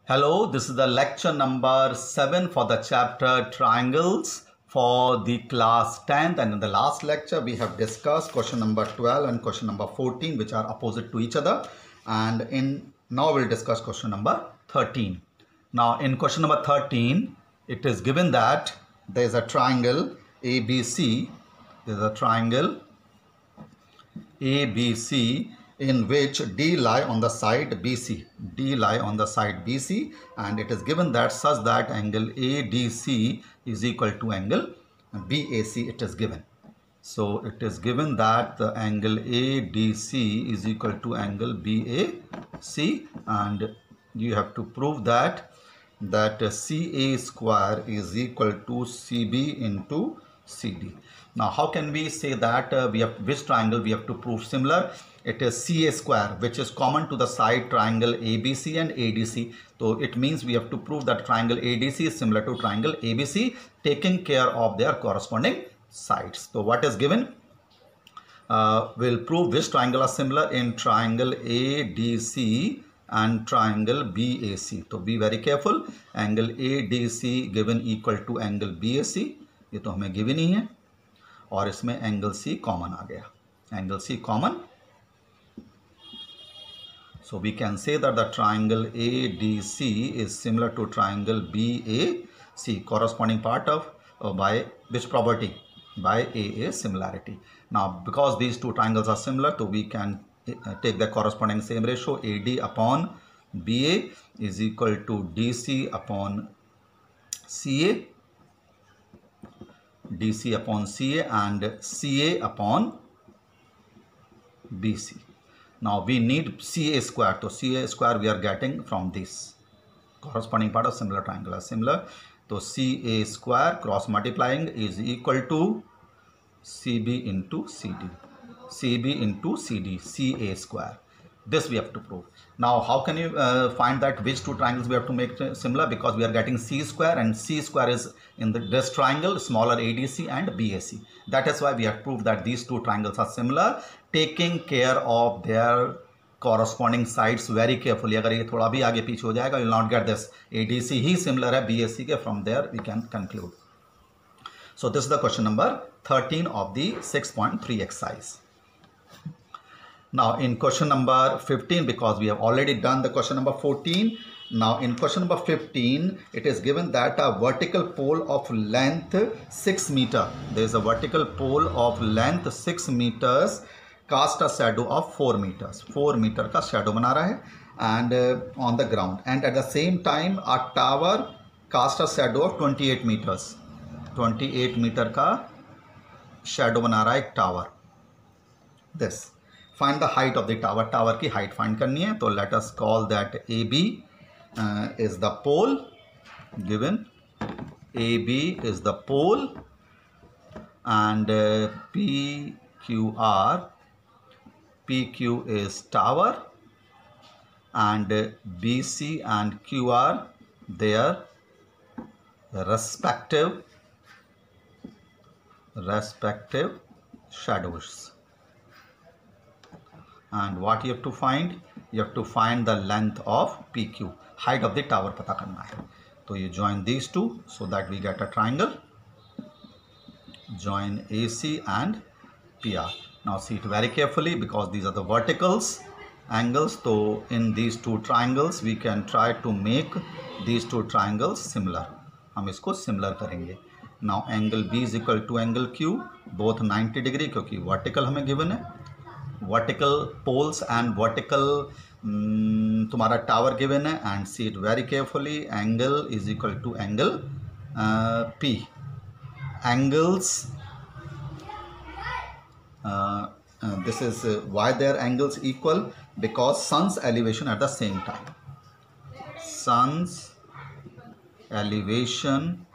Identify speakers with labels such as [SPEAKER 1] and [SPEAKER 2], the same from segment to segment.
[SPEAKER 1] Hello, this is the lecture number 7 for the chapter Triangles for the class 10th, and in the last lecture we have discussed question number 12 and question number 14, which are opposite to each other, and now we'll discuss question number 13. Now in question number 13 it is given that there is a triangle ABC. There is a triangle ABC in which D lie on the side BC. D lie on the side BC, and it is given that such that angle ADC is equal to angle BAC. It is given. So it is given that the angle ADC is equal to angle BAC, and you have to prove that CA square is equal to CB into CD. Now how can we say that which triangle we have to prove similar? It is CA square, which is common to the side triangle ABC and ADC. So it means we have to prove that triangle ADC is similar to triangle ABC, taking care of their corresponding sides. So what is given? We'll prove which triangle are similar in triangle ADC and triangle BAC. So be very careful. Angle ADC given equal to angle BAC. ये तो हमें given ही है, और इसमें angle C common आ गया. Angle C common. So we can say that the triangle ADC is similar to triangle BAC, corresponding part of by which property? By AA similarity. Now because these two triangles are similar, so we can take the corresponding same ratio. AD upon BA is equal to DC upon CA, DC upon CA, and CA upon BC. Now we need CA square. So CA square we are getting from this corresponding part of similar triangle are similar. So CA square cross multiplying is equal to CB into CD. CB into CD, CA square. This we have to prove. Now how can you find that which two triangles we have to make similar? Because we are getting C square, and C square is in this triangle smaller ADC and BAC. That is why we have proved that these two triangles are similar, taking care of their corresponding sides very carefully. अगर ये थोड़ा भी आगे पीछे हो जाएगा, you will not get this. ADC he similar है BAC के. From there we can conclude. So this is the question number 13 of the 6.3 exercise. Now in question number 15, because we have already done the question number 14, now in question number 15 it is given that a vertical pole of length 6 meter, there is a vertical pole of length 6 meters cast a shadow of 4 meters. 4 meter का shadow बना रहा है, and on the ground, and at the same time a tower cast a shadow of 28 meters. 28 meter का shadow बना रहा है एक tower. This. Find the height of the tower. Tower की height find करनी है. तो let us call that AB is the pole. Given AB is the pole, and PQ is tower, and BC and Q are their respective shadows. And what you have to find? You have to find the length of PQ, height of the tower पता करना है. तो you join these two so that we get a triangle. Join AC and PR. Now see it very carefully, because these are the verticals angles. So in these two triangles we can try to make these two triangles similar. हम इसको similar करेंगे. Now angle B is equal to angle Q, both 90 degree, क्योंकि vertical हमें given है. Vertical poles and vertical तुम्हारा tower given है, and see it very carefully. Angle is equal to angle P. Angles this is why their angles equal, because sun's elevation at the same time. Sun's elevation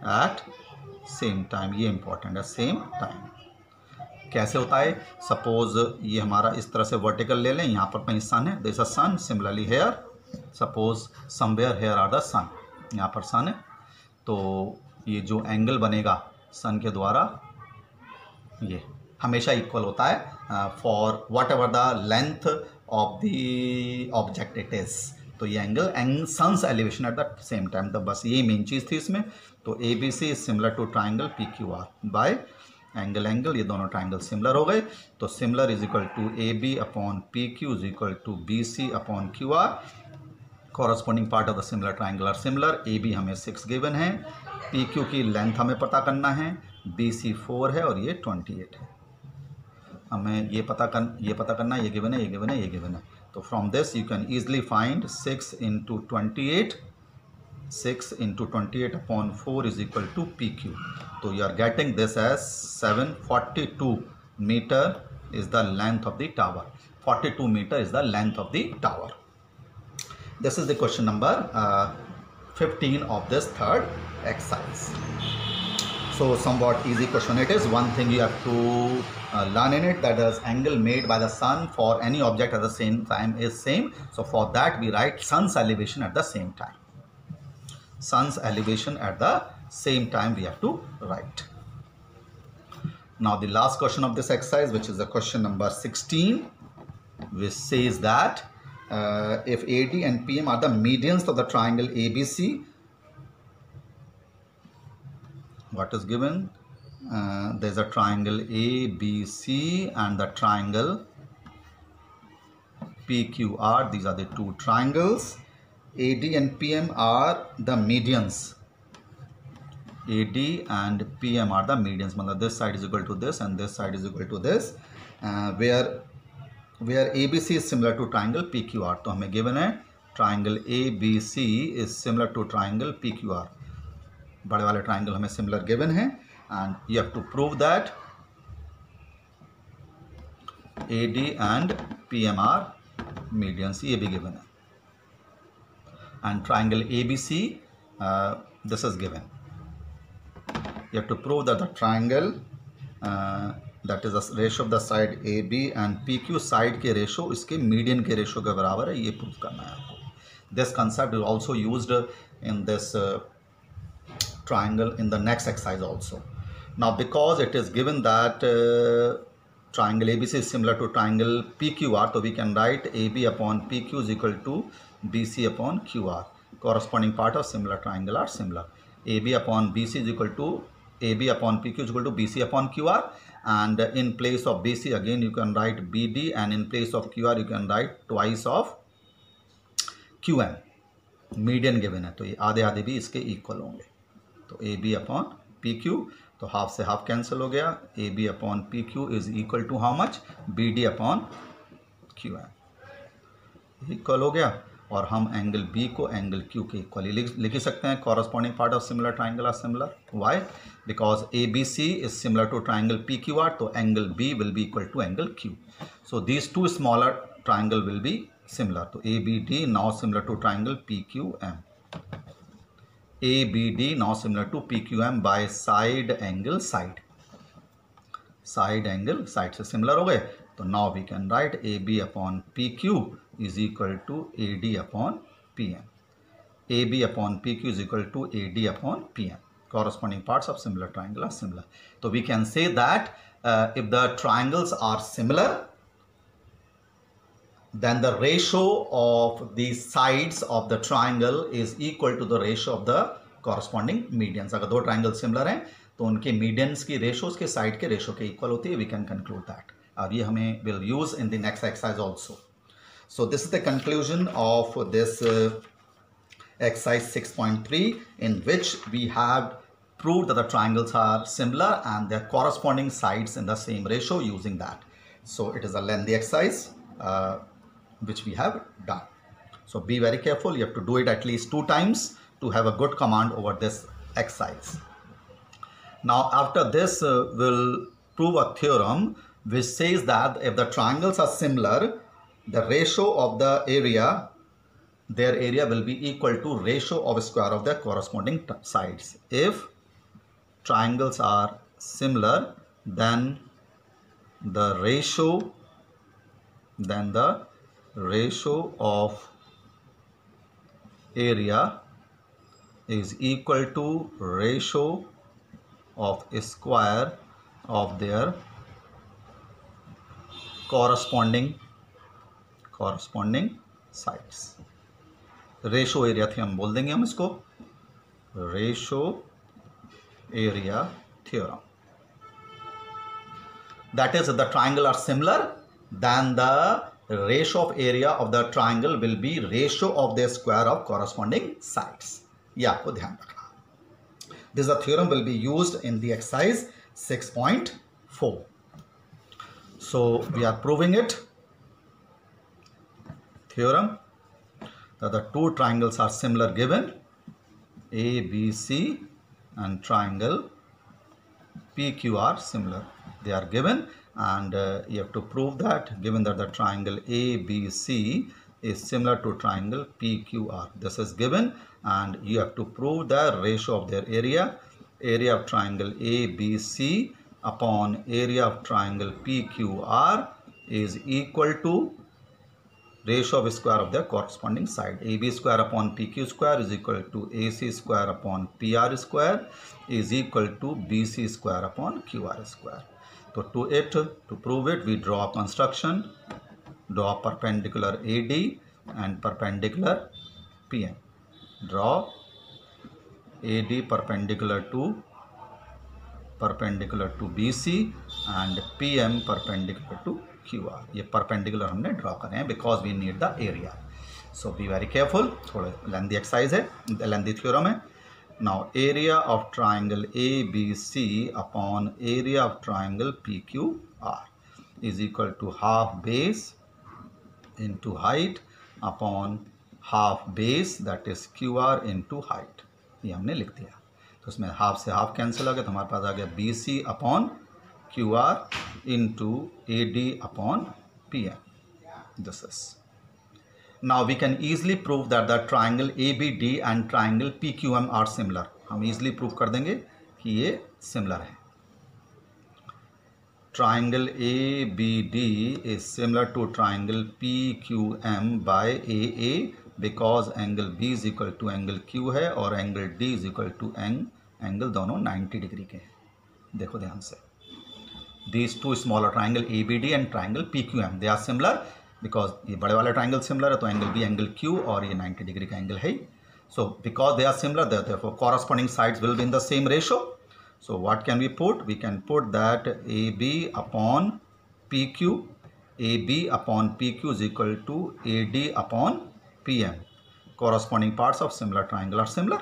[SPEAKER 1] at same time, ये important है. same time कैसे होता है? Suppose ये हमारा इस तरह से वर्टिकल ले लें, यहाँ पर कहीं सन है, this a sun. Similarly here, suppose somewhere here are the sun, यहाँ पर सन है. तो ये जो एंगल बनेगा सन के द्वारा, ये हमेशा इक्वल होता है for whatever the length of the object it is. तो ये angle sun's elevation at the same time, तो बस ये मेन चीज़ थी इसमें। तो A B C is similar to triangle P Q R by angle, ये दोनों ट्राइंगल सिमिलर हो गए। तो similar is equal to A B upon P Q is equal to B C upon Q R. Corresponding part of the similar triangle are similar. A B हमें 6 given है, P Q की length हमें पता करना है, B C 4 है और ये 28 है। हमें ये पता करना है, ये गिवन है, ये गिवन है, ये गिवन है। तो from this you can easily find 6 into 28 upon 4 is equal to P Q. तो you are getting this as 742 metre is the length of the tower. 42 metre is the length of the tower. This is the question number 15 of this third exercise. So somewhat easy question it is. One thing you have to learn in it, that is angle made by the sun for any object at the same time is same. So for that we write sun's elevation at the same time. Sun's elevation at the same time we have to write. Now the last question of this exercise, which is the question number 16, which says that if AD and PM are the medians of the triangle ABC, what is given? There is a triangle ABC and the triangle PQR. These are the two triangles. AD and PM are the medians. AD and PM are the medians. मतलब this side is equal to this and this side is equal to this. Where ABC is similar to triangle PQR. तो हमें given है triangle ABC is similar to triangle PQR. बड़े वाले triangle हमें similar given है and you have to prove that AD and PM are medians. ये भी given है and triangle ABC this is given. You have to prove that the triangle that is the ratio of the side AB and PQ side के ratio इसके median के ratio के बराबर है, ये प्रूव करना है आपको. This concept is also used in this triangle in the next exercise also. Now because it is given that triangle ABC is similar to triangle PQR, so we can write AB upon PQ is equal to BC upon QR. Corresponding part of similar triangle are similar. AB upon BC is equal to AB upon PQ is equal to BC upon QR, and in place of BC again you can write BD, and in place of QR you can write twice of QM. Median given है तो ये आधे आधे भी इसके equal होंगे. तो AB upon PQ, तो हाफ से हाफ कैंसिल हो गया. AB upon PQ is equal to how much? BD upon QM equal हो गया. और हम एंगल B को एंगल Q के इक्वली लिख सकते हैं. Corresponding part of similar triangle are similar. Why? Because ABC is similar to triangle PQR, तो angle B will be equal to angle Q. So these two smaller triangle will B similar. तो ABD now similar to triangle PQM. ABD now similar to PQM by side angle side. Side angle side से similar हो गए. तो now we can write AB upon PQ is equal to AD upon PM. AB upon PQ is equal to AD upon PM. Corresponding parts of similar triangle are similar. So we can say that if the triangles are similar, then the ratio of the sides of the triangle is equal to the ratio of the corresponding medians. अगर दो triangle similar हैं तो उनके medians की ratio उसके side के ratio के equal होती है. We can conclude that. और ये हमें will use in the next exercise also. So this is the conclusion of this exercise 6.3 in which we have proved that the triangles are similar and their corresponding sides in the same ratio using that. So it is a lengthy exercise which we have done. So be very careful. You have to do it at least 2 times to have a good command over this exercise. Now after this we'll prove a theorem which says that if the triangles are similar, the ratio of the area, their area will be equal to ratio of square of their corresponding sides. If triangles are similar, then the ratio of area is equal to ratio of square of their corresponding sides. Ratio area theorem बोल देंगे हम इसको, ratio area theorem. That is, the triangle are similar, then the ratio of area of the triangle will be ratio of the square of corresponding sides. ये आपको ध्यान रखना. This theorem will be used in the exercise 6.4. So we are proving it. Theorem that the two triangles are similar given, ABC and triangle PQ are similar. They are given, and you have to prove that, given that the triangle ABC is similar to triangle PQR. This is given, and you have to prove the ratio of their area. Area of triangle ABC upon area of triangle PQR is equal to ratio of square of their corresponding side. AB square upon PQ square is equal to AC square upon PR square is equal to BC square upon QR square. So to prove it, we draw a construction, draw perpendicular AD and perpendicular PM. Draw AD perpendicular to BC and PM perpendicular to QR. ये perpendicular हमने draw करे हैं because we need the area. So be very careful. थोड़ा lengthy exercise है, lengthy theorem है. Now area of triangle ABC upon area of triangle PQR is equal to half base into height upon half base, that is QR into height. ये हमने लिख दिया. तो उसमें half से हाफ कैंसिल हो गया, तो हमारे पास आ गया BC upon QR into AD upon PM. This is. Now we can easily prove that the triangle ABD and triangle PQM are similar. हम easily prove कर देंगे कि ये similar है. Triangle ABD is similar to triangle PQM by AA because angle B is equal to angle Q है और angle D is equal to angle दोनों 90 degree के हैं. देखो ध्यान से. These two smaller triangle ABD and triangle PQM, they are similar because ये बड़े वाला ट्राइंगल सिमिलर है तो एंगल बी एंगल क्यू और ये 90 डिग्री का एंगल है. So because they are similar therefore corresponding sides will be in the same ratio. So what can we put? We can put that AB upon PQ, AB upon PQ is equal to AD upon PM. Corresponding parts of similar triangle are similar.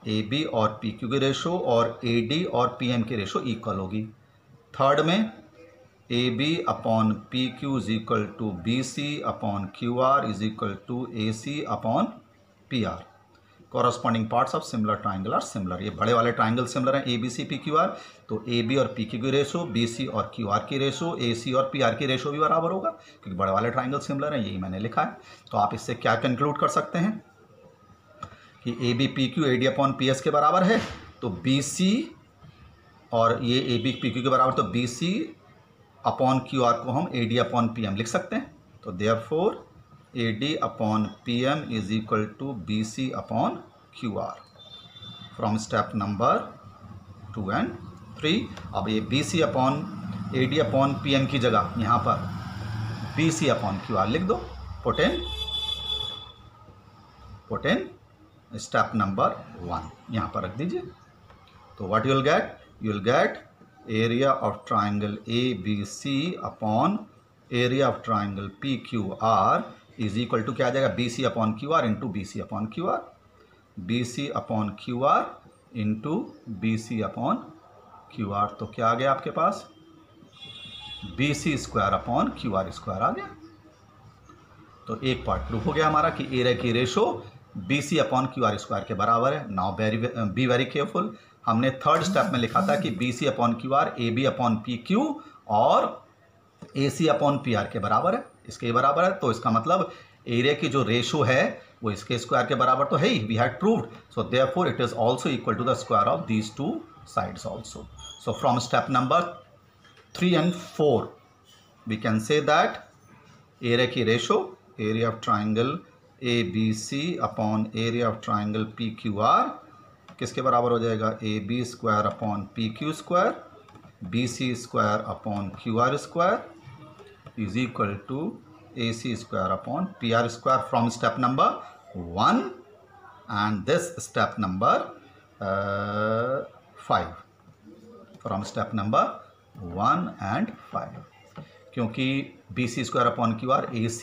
[SPEAKER 1] AB और PQ की ratio और AD और PM की ratio equal होगी. Third में AB upon PQ is equal to BC upon QR is equal to AC upon PR. Corresponding parts of similar triangle are similar. ये बड़े वाले ट्राइंगल सिमिलर हैं ABC PQR, तो AB और PQ की ratio, BC और QR की ratio, AC और PR की रेशो भी बराबर होगा क्योंकि बड़े वाले ट्राइंगल सिमिलर हैं. यही मैंने लिखा है. तो आप इससे क्या कंक्लूड कर सकते हैं कि AB PQ AD upon PS के बराबर है, तो BC और ये AB PQ के बराबर, तो BC अपॉन QR को हम AD अपॉन PM लिख सकते हैं. तो therefore AD upon PM is equal to BC upon QR from step number 2 and 3. अब ये BC upon AD upon PM की जगह यहाँ पर BC अपॉन QR लिख दो. पुट इन स्टेप नंबर 1 यहाँ पर रख दीजिए. तो what you will get area of triangle ABC upon area of triangle PQR is equal to क्या आ जाएगा, BC upon QR into BC upon QR, BC upon QR into BC upon QR. तो क्या आ गया आपके पास, BC square upon QR square आ गया. तो एक पार्ट प्रूफ हो गया हमारा कि एरिया की ratio BC upon QR square के बराबर है. Now be very careful. हमने थर्ड स्टेप में लिखा था कि BC upon QR AB upon PQ और AC अपॉन PR के बराबर है, इसके बराबर है. तो इसका मतलब एरिया की जो रेशो है वो इसके स्क्वायर के बराबर तो है ही. We had proved. So therefore it is also equal to the square of these two sides also. So from step number 3 and 4 we can say that area की ratio, area of triangle ABC upon area of triangle PQR किसके बराबर हो जाएगा, AB square upon PQ square, BC square upon QR square is equal to AC square upon PR square from step number 1 and this step number 5, from step number 1 and 5, क्योंकि BC square upon QR AC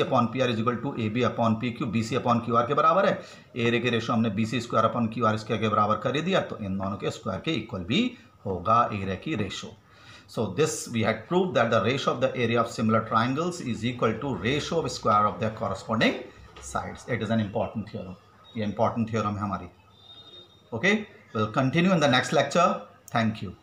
[SPEAKER 1] upon P R is equal to AB upon PQ BC upon QR के बराबर है। Area के ratio हमने BC square upon QR square के बराबर कर ही दिया, तो इन दोनों के स्क्वायर के इक्वल भी होगा एरिया की ratio. So this we had proved that the ratio of the area of similar triangles is equal to ratio of square of their corresponding sides. It is an important theorem. ये important theorem है हमारी। Okay, we'll continue in the next lecture. Thank you.